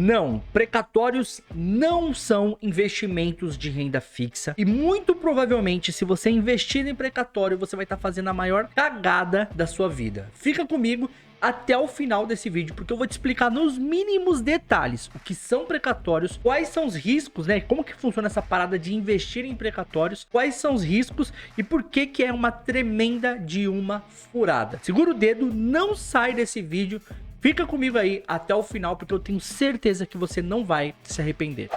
Não, precatórios não são investimentos de renda fixa e muito provavelmente se você investir em precatório você vai estar fazendo a maior cagada da sua vida. Fica comigo até o final desse vídeo, porque eu vou te explicar nos mínimos detalhes o que são precatórios, quais são os riscos, né? Como que funciona essa parada de investir em precatórios, quais são os riscos e por que que é uma tremenda de uma furada. Segura o dedo, não sai desse vídeo, fica comigo aí até o final, porque eu tenho certeza que você não vai se arrepender.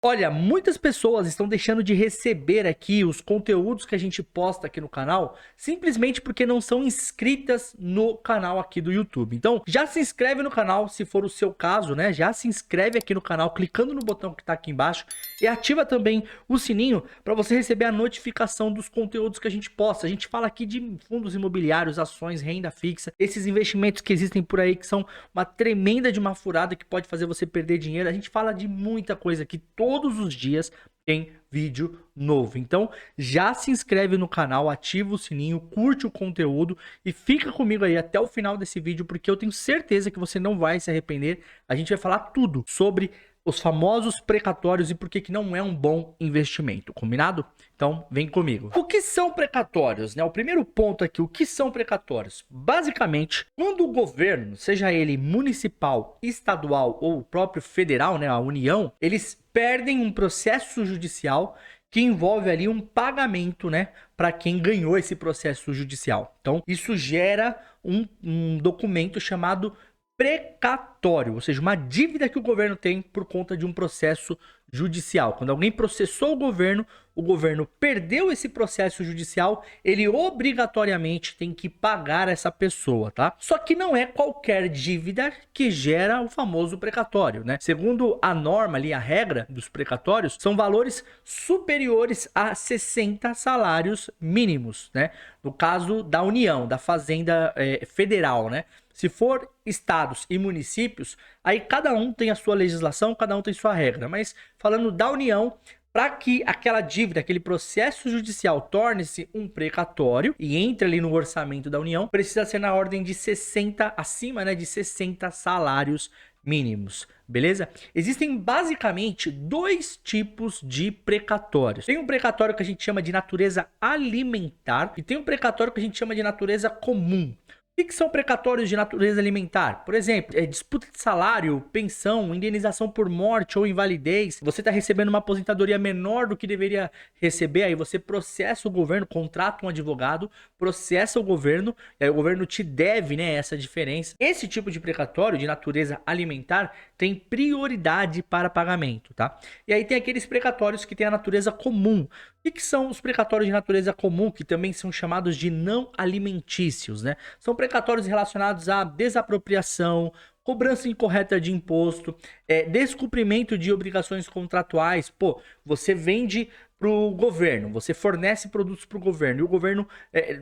Olha, muitas pessoas estão deixando de receber aqui os conteúdos que a gente posta aqui no canal simplesmente porque não são inscritas no canal aqui do YouTube. Então, já se inscreve no canal se for o seu caso, né? Já se inscreve aqui no canal clicando no botão que tá aqui embaixo e ativa também o sininho para você receber a notificação dos conteúdos que a gente posta. A gente fala aqui de fundos imobiliários, ações, renda fixa, esses investimentos que existem por aí que são uma tremenda de uma furada que pode fazer você perder dinheiro. A gente fala de muita coisa aqui todos os dias tem vídeo novo. Então já se inscreve no canal, ativa o sininho, curte o conteúdo e fica comigo aí até o final desse vídeo, porque eu tenho certeza que você não vai se arrepender. A gente vai falar tudo sobre os famosos precatórios e por que não é um bom investimento, combinado? Então vem comigo. O que são precatórios, né? O primeiro ponto aqui, o que são precatórios? Basicamente, quando o governo, seja ele municipal, estadual ou o próprio federal, né, a União, eles perdem um processo judicial que envolve ali um pagamento, né, para quem ganhou esse processo judicial. Então isso gera um documento chamado precatório, ou seja, uma dívida que o governo tem por conta de um processo judicial. Quando alguém processou o governo perdeu esse processo judicial, ele obrigatoriamente tem que pagar essa pessoa, tá? Só que não é qualquer dívida que gera o famoso precatório, né? Segundo a norma ali, a regra dos precatórios, são valores superiores a 60 salários mínimos, né? No caso da União, da Fazenda Federal, né? Se for estados e municípios, aí cada um tem a sua legislação, cada um tem sua regra. Mas falando da União, para que aquela dívida, aquele processo judicial torne-se um precatório e entre ali no orçamento da União, precisa ser na ordem de 60, acima, né, de 60 salários mínimos, beleza? Existem basicamente dois tipos de precatórios. Tem um precatório que a gente chama de natureza alimentar e tem um precatório que a gente chama de natureza comum. O que são precatórios de natureza alimentar? Por exemplo, disputa de salário, pensão, indenização por morte ou invalidez. Você está recebendo uma aposentadoria menor do que deveria receber, aí você processa o governo, contrata um advogado, processa o governo, e aí o governo te deve, né, essa diferença. Esse tipo de precatório de natureza alimentar tem prioridade para pagamento, tá? E aí tem aqueles precatórios que têm a natureza comum. O que são os precatórios de natureza comum, que também são chamados de não alimentícios, né? São precatórios relacionados à desapropriação, cobrança incorreta de imposto, descumprimento de obrigações contratuais. Pô, você vende para o governo, você fornece produtos para o governo e o governo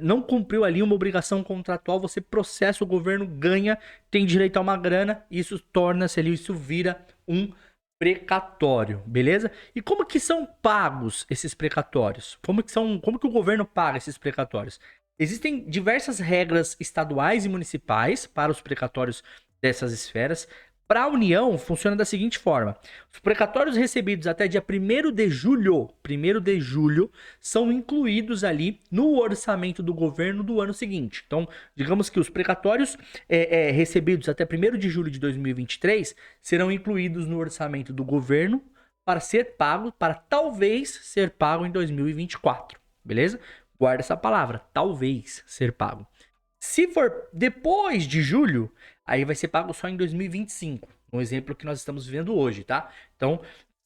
não cumpriu ali uma obrigação contratual, você processa o governo, ganha, tem direito a uma grana, isso torna-se ali, isso vira um precatório, beleza? E como que são pagos esses precatórios? Como que o governo paga esses precatórios? Existem diversas regras estaduais e municipais para os precatórios dessas esferas. Para a União, funciona da seguinte forma. Os precatórios recebidos até dia 1º de julho, são incluídos ali no orçamento do governo do ano seguinte. Então, digamos que os precatórios recebidos até 1º de julho de 2023 serão incluídos no orçamento do governo para ser pago, para talvez ser pago em 2024, beleza? Guarda essa palavra, talvez ser pago. Se for depois de julho, aí vai ser pago só em 2025. Um exemplo que nós estamos vivendo hoje, tá? Então,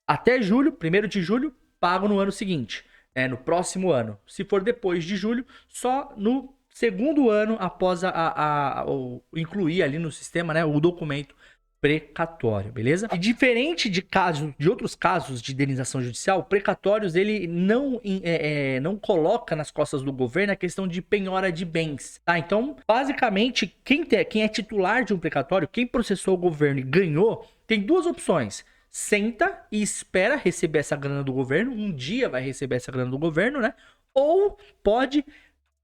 até julho, 1º de julho, pago no ano seguinte, no próximo ano. Se for depois de julho, só no segundo ano após incluir ali no sistema, né, o documento precatório, beleza? E diferente de outros casos de indenização judicial, precatórios ele não coloca nas costas do governo a questão de penhora de bens, tá? Então, basicamente, quem é titular de um precatório, quem processou o governo e ganhou, tem duas opções. Senta e espera receber essa grana do governo, um dia vai receber essa grana do governo, né? Ou pode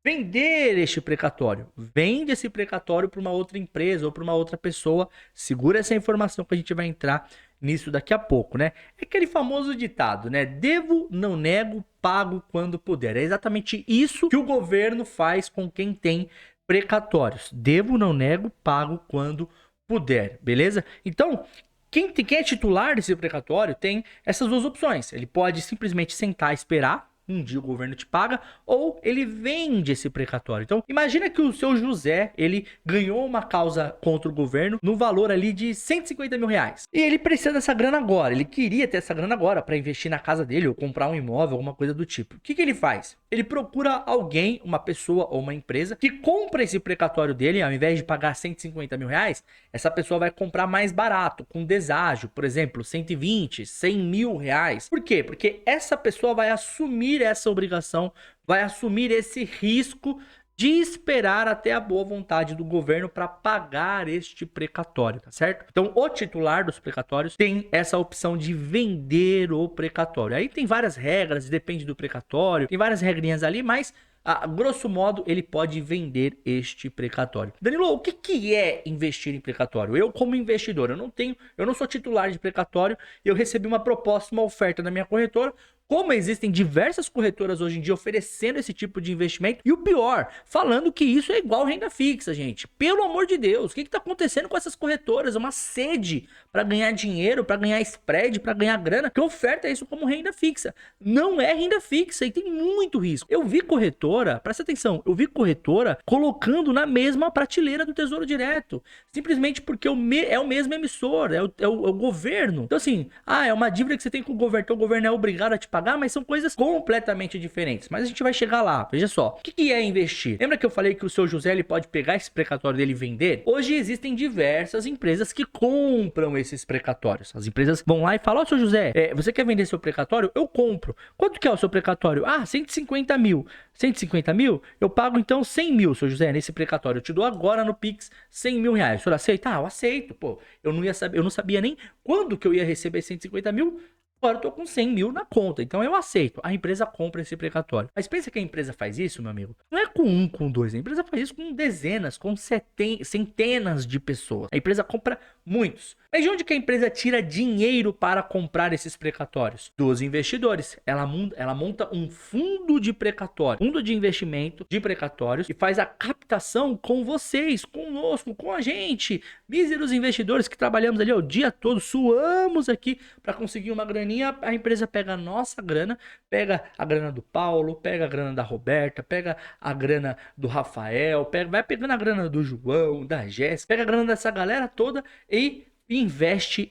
vender este precatório. Vende esse precatório para uma outra empresa ou para uma outra pessoa. Segura essa informação que a gente vai entrar nisso daqui a pouco, né? É aquele famoso ditado, né? Devo, não nego, pago quando puder. É exatamente isso que o governo faz com quem tem precatórios. Devo, não nego, pago quando puder, beleza? Então, quem é titular desse precatório tem essas duas opções. Ele pode simplesmente sentar e esperar. Um dia o governo te paga, ou ele vende esse precatório. Então, imagina que o seu José, ele ganhou uma causa contra o governo no valor ali de 150 mil reais. E ele precisa dessa grana agora, ele queria ter essa grana agora para investir na casa dele, ou comprar um imóvel, alguma coisa do tipo. O que ele faz? Ele procura alguém, uma pessoa ou uma empresa, que compra esse precatório dele, ao invés de pagar 150 mil reais, essa pessoa vai comprar mais barato, com deságio, por exemplo, 120, 100 mil reais. Por quê? Porque essa pessoa vai assumir essa obrigação, vai assumir esse risco de esperar até a boa vontade do governo para pagar este precatório, tá certo? Então, o titular dos precatórios tem essa opção de vender o precatório. Aí tem várias regras, depende do precatório, tem várias regrinhas ali, mas a grosso modo, ele pode vender este precatório. Danilo, o que é investir em precatório? Eu, como investidor, eu não sou titular de precatório, eu recebi uma proposta, uma oferta da minha corretora. Como existem diversas corretoras hoje em dia oferecendo esse tipo de investimento, e o pior, falando que isso é igual renda fixa, gente. Pelo amor de Deus, o que está acontecendo com essas corretoras? É uma sede para ganhar dinheiro, para ganhar spread, para ganhar grana, que oferta isso como renda fixa. Não é renda fixa e tem muito risco. Eu vi corretora, presta atenção, eu vi corretora colocando na mesma prateleira do Tesouro Direto, simplesmente porque é o mesmo emissor, é o governo. Então assim, é uma dívida que você tem com o governo, então o governo é obrigado a te pagar, mas são coisas completamente diferentes. Mas a gente vai chegar lá, veja só. O que é investir? Lembra que eu falei que o seu José ele pode pegar esse precatório dele e vender? Hoje existem diversas empresas que compram esses precatórios. As empresas vão lá e falam, seu José, você quer vender seu precatório? Eu compro. Quanto que é o seu precatório? 150 mil. 150 mil? Eu pago então 100 mil, seu José, nesse precatório. Eu te dou agora no Pix 100 mil reais. O senhor aceita? Eu aceito, pô. Eu não sabia nem quando que eu ia receber 150 mil. Agora eu tô com 100 mil na conta, então eu aceito. A empresa compra esse precatório. Mas pensa que a empresa faz isso, meu amigo? Não é com um, com dois. A empresa faz isso com dezenas, com centenas de pessoas. A empresa compra muitos. Mas de onde que a empresa tira dinheiro para comprar esses precatórios? Dos investidores. Ela monta um fundo de precatório, fundo de investimento de precatórios, e faz a captação com vocês, conosco, com a gente, míseros investidores que trabalhamos ali o dia todo, suamos aqui para conseguir uma graninha. A empresa pega a nossa grana, pega a grana do Paulo, pega a grana da Roberta, pega a grana do Rafael, vai pegando a grana do João, da Jéssica, pega a grana dessa galera toda e investe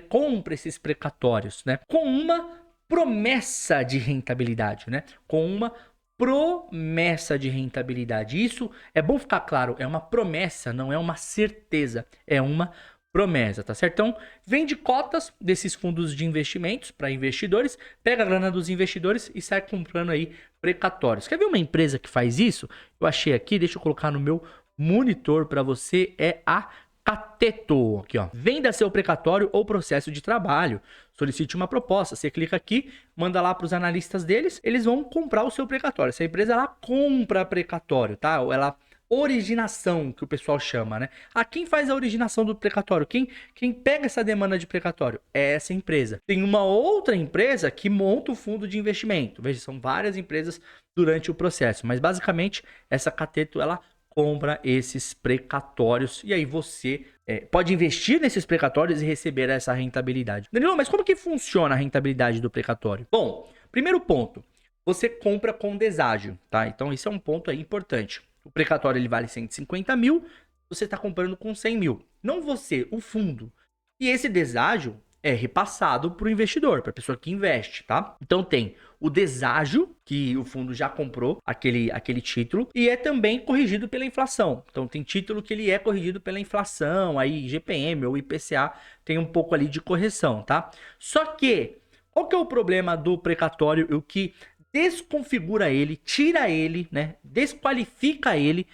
compra esses precatórios, né? Com uma promessa de rentabilidade, né? Com uma promessa de rentabilidade. Isso é bom ficar claro, é uma promessa, não é uma certeza, é uma promessa, tá certo? Então, vende cotas desses fundos de investimentos para investidores, pega a grana dos investidores e sai comprando aí precatórios. Quer ver uma empresa que faz isso? Eu achei aqui, deixa eu colocar no meu monitor para você, é a Cateto, aqui ó, venda seu precatório ou processo de trabalho, solicite uma proposta, você clica aqui, manda lá para os analistas deles, eles vão comprar o seu precatório. Essa empresa ela compra precatório, tá? Ou ela originação, que o pessoal chama, né? Quem faz a originação do precatório? Quem pega essa demanda de precatório? É essa empresa. Tem uma outra empresa que monta o fundo de investimento. Veja, são várias empresas durante o processo, mas basicamente essa Cateto ela compra esses precatórios e aí você pode investir nesses precatórios e receber essa rentabilidade. Danilo, mas como que funciona a rentabilidade do precatório? Bom, primeiro ponto, você compra com deságio, tá? Então esse é um ponto aí importante. O precatório ele vale 150 mil, você está comprando com 100 mil. Não você, o fundo. E esse deságio é repassado para o investidor, para a pessoa que investe, tá? Então tem o deságio, que o fundo já comprou aquele título, e é também corrigido pela inflação. Então tem título que ele é corrigido pela inflação, aí GPM ou IPCA tem um pouco ali de correção, tá? Só que, qual que é o problema do precatório? O que desconfigura ele, tira ele, né? Desqualifica ele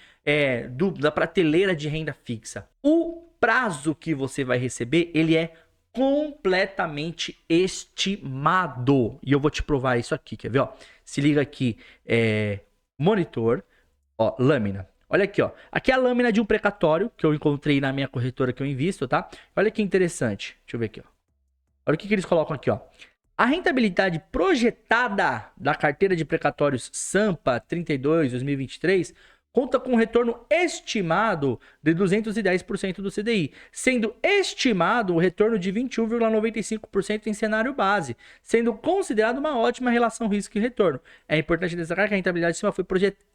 da prateleira de renda fixa. O prazo que você vai receber, ele é completamente estimado. E eu vou te provar isso aqui, quer ver? Ó? Se liga aqui, monitor, Ó, lâmina. Olha aqui, ó. Aqui é a lâmina de um precatório que eu encontrei na minha corretora que eu invisto, tá? Olha que interessante. Deixa eu ver aqui, ó. Olha o que eles colocam aqui, ó. A rentabilidade projetada da carteira de precatórios Sampa 32 2023 conta com um retorno estimado de 210% do CDI, sendo estimado o retorno de 21,95% em cenário base, sendo considerado uma ótima relação risco e retorno. É importante destacar que a rentabilidade de cima foi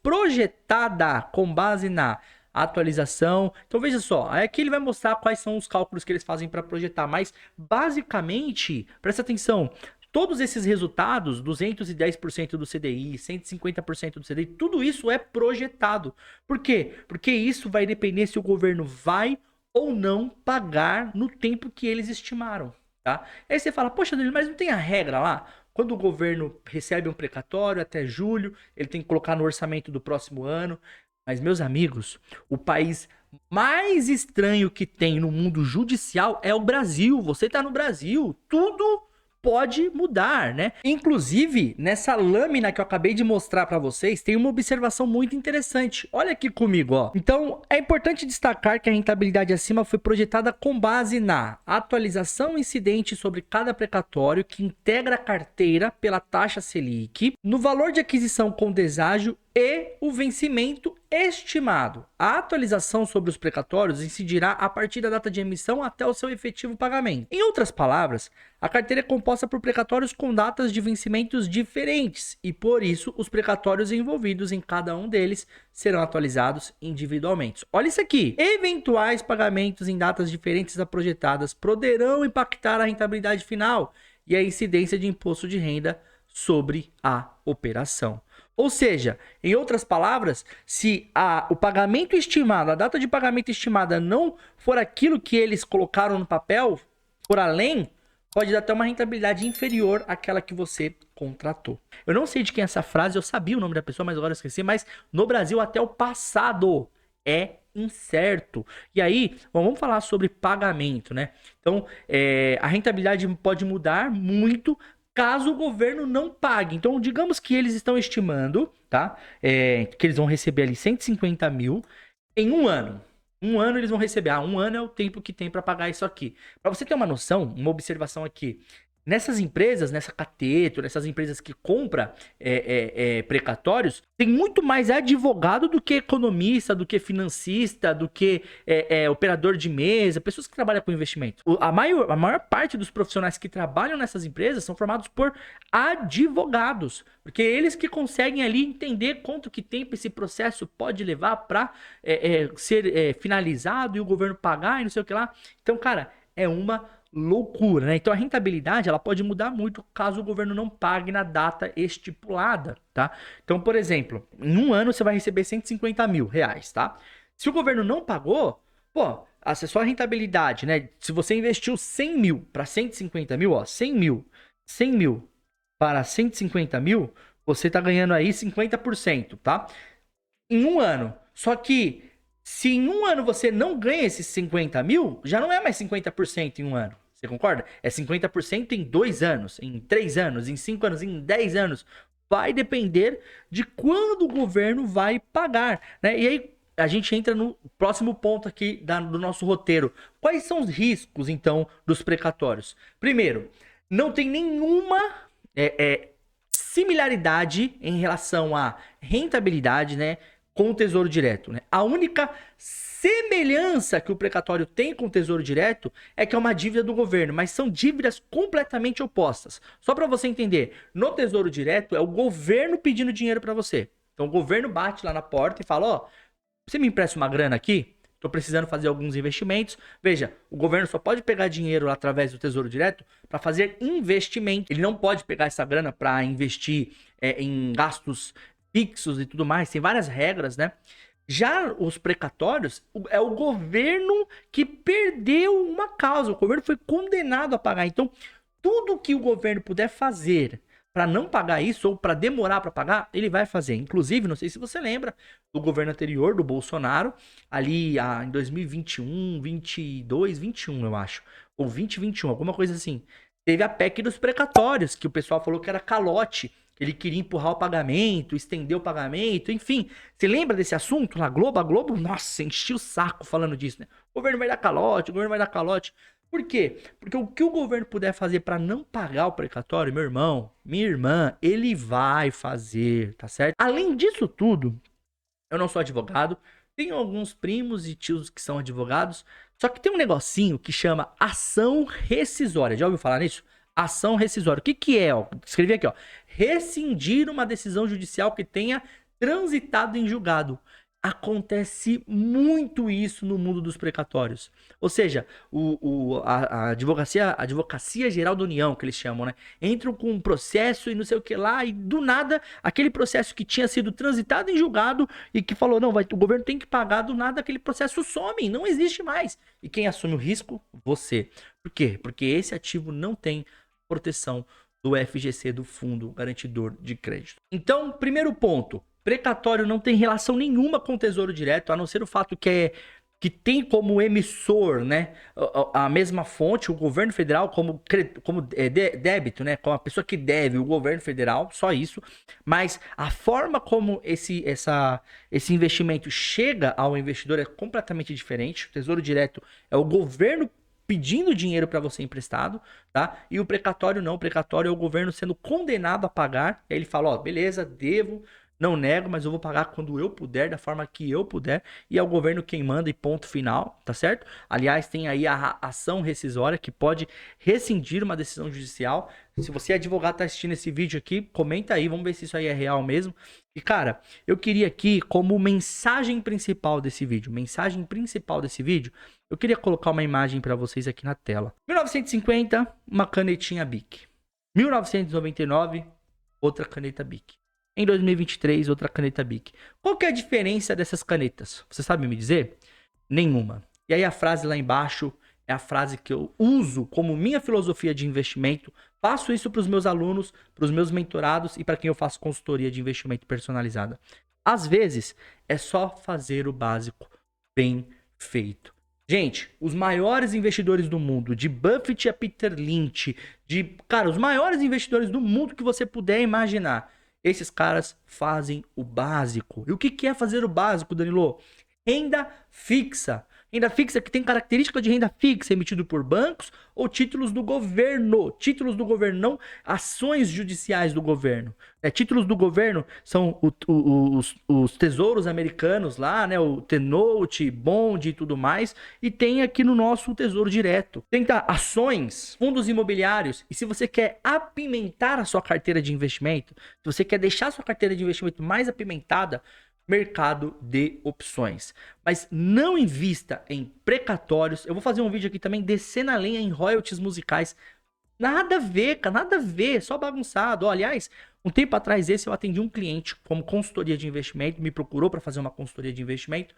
projetada com base na atualização. Então veja só, aqui ele vai mostrar quais são os cálculos que eles fazem para projetar, mas basicamente, presta atenção, todos esses resultados, 210% do CDI, 150% do CDI, tudo isso é projetado. Por quê? Porque isso vai depender se o governo vai ou não pagar no tempo que eles estimaram, tá? Aí você fala, poxa, Danilo, mas não tem a regra lá? Quando o governo recebe um precatório até julho, ele tem que colocar no orçamento do próximo ano. Mas, meus amigos, o país mais estranho que tem no mundo judicial é o Brasil. Você tá no Brasil, tudo pode mudar, né? Inclusive, nessa lâmina que eu acabei de mostrar para vocês, tem uma observação muito interessante. Olha aqui comigo, ó. Então, é importante destacar que a rentabilidade acima foi projetada com base na atualização incidente sobre cada precatório que integra a carteira pela taxa Selic, no valor de aquisição com deságio e o vencimento estimado. A atualização sobre os precatórios incidirá a partir da data de emissão até o seu efetivo pagamento. Em outras palavras, a carteira é composta por precatórios com datas de vencimentos diferentes e, por isso, os precatórios envolvidos em cada um deles serão atualizados individualmente. Olha isso aqui. Eventuais pagamentos em datas diferentes das projetadas poderão impactar a rentabilidade final e a incidência de imposto de renda sobre a operação. Ou seja, em outras palavras, se o pagamento estimado, a data de pagamento estimada não for aquilo que eles colocaram no papel, for além, pode dar até uma rentabilidade inferior àquela que você contratou. Eu não sei de quem é essa frase, eu sabia o nome da pessoa, mas agora eu esqueci, mas no Brasil até o passado é incerto. E aí, vamos falar sobre pagamento, né? Então, a rentabilidade pode mudar muito caso o governo não pague. Então, digamos que eles estão estimando, tá? Que eles vão receber ali 150 mil em um ano. Um ano eles vão receber. Um ano é o tempo que tem para pagar isso aqui. Para você ter uma noção, uma observação aqui. Nessas empresas, nessa Cateto, nessas empresas que compram precatórios, tem muito mais advogado do que economista, do que financista, do que operador de mesa, pessoas que trabalham com investimento. A maior parte dos profissionais que trabalham nessas empresas são formados por advogados, porque eles que conseguem ali entender quanto que tempo esse processo pode levar para ser finalizado e o governo pagar e não sei o que lá. Então, cara, é uma loucura, né? Então a rentabilidade ela pode mudar muito caso o governo não pague na data estipulada, tá? Então, por exemplo, em um ano você vai receber 150 mil reais, tá? Se o governo não pagou, pô, a sua rentabilidade, né? Se você investiu 100 mil para 150 mil, ó, 100 mil para 150 mil, você tá ganhando aí 50%, tá? Em um ano. Só que se em um ano você não ganha esses 50 mil, já não é mais 50% em um ano. Você concorda? É 50% em 2 anos, em 3 anos, em 5 anos, em 10 anos. Vai depender de quando o governo vai pagar, né? E aí a gente entra no próximo ponto aqui do nosso roteiro. Quais são os riscos, então, dos precatórios? Primeiro, não tem nenhuma similaridade em relação à rentabilidade, né, com o Tesouro Direto, né? A única semelhança que o precatório tem com o Tesouro Direto é que é uma dívida do governo, mas são dívidas completamente opostas. Só para você entender, no Tesouro Direto é o governo pedindo dinheiro para você. Então o governo bate lá na porta e fala, ó, você me empresta uma grana aqui? Tô precisando fazer alguns investimentos. Veja, o governo só pode pegar dinheiro através do Tesouro Direto para fazer investimento. Ele não pode pegar essa grana para investir em gastos fixos e tudo mais, tem várias regras, né? Já os precatórios, é o governo que perdeu uma causa, o governo foi condenado a pagar. Então, tudo que o governo puder fazer para não pagar isso ou para demorar para pagar, ele vai fazer. Inclusive, não sei se você lembra do governo anterior, do Bolsonaro, ali em 2021, 22, 21, eu acho, ou 2021, alguma coisa assim. Teve a PEC dos precatórios, que o pessoal falou que era calote, Ele queria empurrar o pagamento, estender o pagamento, enfim. Você lembra desse assunto na Globo? A Globo, nossa, enchia o saco falando disso, né? O governo vai dar calote, o governo vai dar calote. Por quê? Porque o que o governo puder fazer para não pagar o precatório, meu irmão, minha irmã, ele vai fazer, tá certo? Além disso tudo, eu não sou advogado, tenho alguns primos e tios que são advogados, só que tem um negocinho que chama ação rescisória. Já ouviu falar nisso? Ação rescisória. O que que é? Ó? Escrevi aqui, ó. Rescindir uma decisão judicial que tenha transitado em julgado. Acontece muito isso no mundo dos precatórios. Ou seja, a advocacia geral da União, que eles chamam, né? Entram com um processo e não sei o que lá, e do nada, aquele processo que tinha sido transitado em julgado e que falou, não, o governo tem que pagar, do nada aquele processo some, não existe mais. E quem assume o risco? Você. Por quê? Porque esse ativo não tem proteção do FGC, do Fundo Garantidor de Crédito. Então, primeiro ponto. Precatório não tem relação nenhuma com o Tesouro Direto, a não ser o fato que tem como emissor, né, a mesma fonte, o governo federal, como débito, né, como a pessoa que deve, o governo federal, só isso. Mas a forma como esse investimento chega ao investidor é completamente diferente. O Tesouro Direto é o governo pedindo dinheiro para você emprestado, tá? E o precatório não, o precatório é o governo sendo condenado a pagar. Aí ele fala, ó, beleza, devo, não nego, mas eu vou pagar quando eu puder, da forma que eu puder, e é o governo quem manda e ponto final, tá certo? Aliás, tem aí a ação rescisória que pode rescindir uma decisão judicial. Se você é advogado, tá assistindo esse vídeo aqui, comenta aí, vamos ver se isso aí é real mesmo. E cara, eu queria aqui, como mensagem principal desse vídeo, eu queria colocar uma imagem para vocês aqui na tela. 1950, uma canetinha Bic. 1999, outra caneta Bic. Em 2023, outra caneta Bic. Qual que é a diferença dessas canetas? Você sabe me dizer? Nenhuma. E aí a frase lá embaixo é a frase que eu uso como minha filosofia de investimento. Faço isso para os meus alunos, para os meus mentorados e para quem eu faço consultoria de investimento personalizada. Às vezes, é só fazer o básico bem feito. Gente, os maiores investidores do mundo, de Buffett a Peter Lynch, os maiores investidores do mundo que você puder imaginar, esses caras fazem o básico. E o que é fazer o básico, Danilo? Renda fixa. Renda fixa que tem característica de renda fixa emitido por bancos ou títulos do governo. Títulos do governo, não ações judiciais do governo. Títulos do governo são os tesouros americanos lá, né? O T-Note, Bond e tudo mais. E tem aqui no nosso Tesouro Direto. Tem ações, fundos imobiliários. E se você quer apimentar a sua carteira de investimento, se você quer deixar a sua carteira de investimento mais apimentada, mercado de opções. Mas não invista em precatórios. Eu vou fazer um vídeo aqui também descendo a lenha em royalties musicais. Nada a ver, cara, nada a ver, só bagunçado. Ó, aliás, um tempo atrás eu atendi um cliente como consultoria de investimento, me procurou para fazer uma consultoria de investimento.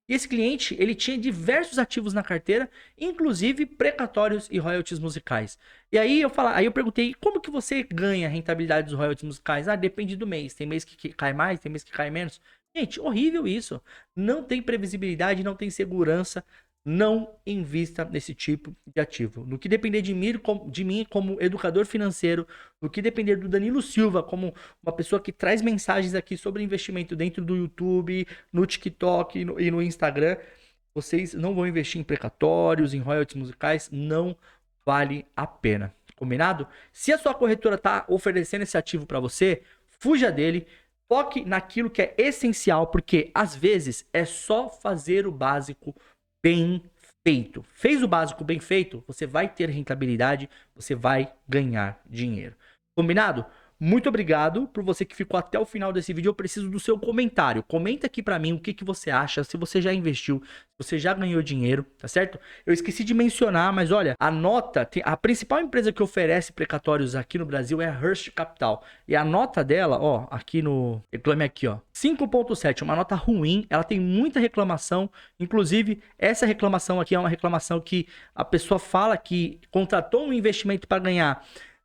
E esse cliente, ele tinha diversos ativos na carteira, inclusive precatórios e royalties musicais. E aí eu perguntei, como que você ganha a rentabilidade dos royalties musicais? Ah, depende do mês. Tem mês que cai mais, tem mês que cai menos. Gente, horrível isso. Não tem previsibilidade, não tem segurança. Não invista nesse tipo de ativo. No que depender de mim como educador financeiro, no que depender do Danilo Silva como uma pessoa que traz mensagens aqui sobre investimento dentro do YouTube, no TikTok e no Instagram, vocês não vão investir em precatórios, em royalties musicais, não vale a pena. Combinado? Se a sua corretora está oferecendo esse ativo para você, fuja dele. Foque naquilo que é essencial, porque às vezes é só fazer o básico bem feito. Fez o básico bem feito, você vai ter rentabilidade, você vai ganhar dinheiro. Combinado? Muito obrigado por você que ficou até o final desse vídeo. Eu preciso do seu comentário. Comenta aqui pra mim o que você acha, se você já investiu, se você já ganhou dinheiro, tá certo? Eu esqueci de mencionar, mas olha, a principal empresa que oferece precatórios aqui no Brasil é a Hearst Capital. E a nota dela, ó, reclame aqui, ó, 5.7, uma nota ruim, ela tem muita reclamação, inclusive essa reclamação aqui é uma reclamação que a pessoa fala que contratou um investimento para ganhar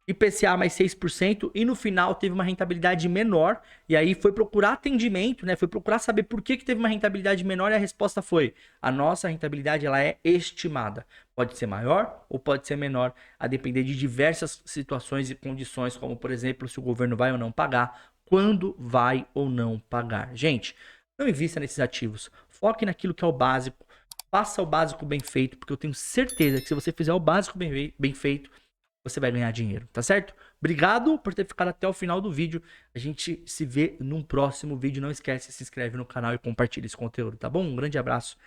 IPCA mais 6% e no final teve uma rentabilidade menor. E aí foi procurar atendimento, né? Foi procurar saber por que teve uma rentabilidade menor e a resposta foi: a nossa rentabilidade ela é estimada. Pode ser maior ou pode ser menor, a depender de diversas situações e condições, como por exemplo, se o governo vai ou não pagar, quando vai ou não pagar. Gente, não invista nesses ativos. Foque naquilo que é o básico. Faça o básico bem feito, porque eu tenho certeza que se você fizer o básico bem feito, você vai ganhar dinheiro, tá certo? Obrigado por ter ficado até o final do vídeo. A gente se vê num próximo vídeo. Não esquece, se inscreve no canal e compartilha esse conteúdo, tá bom? Um grande abraço.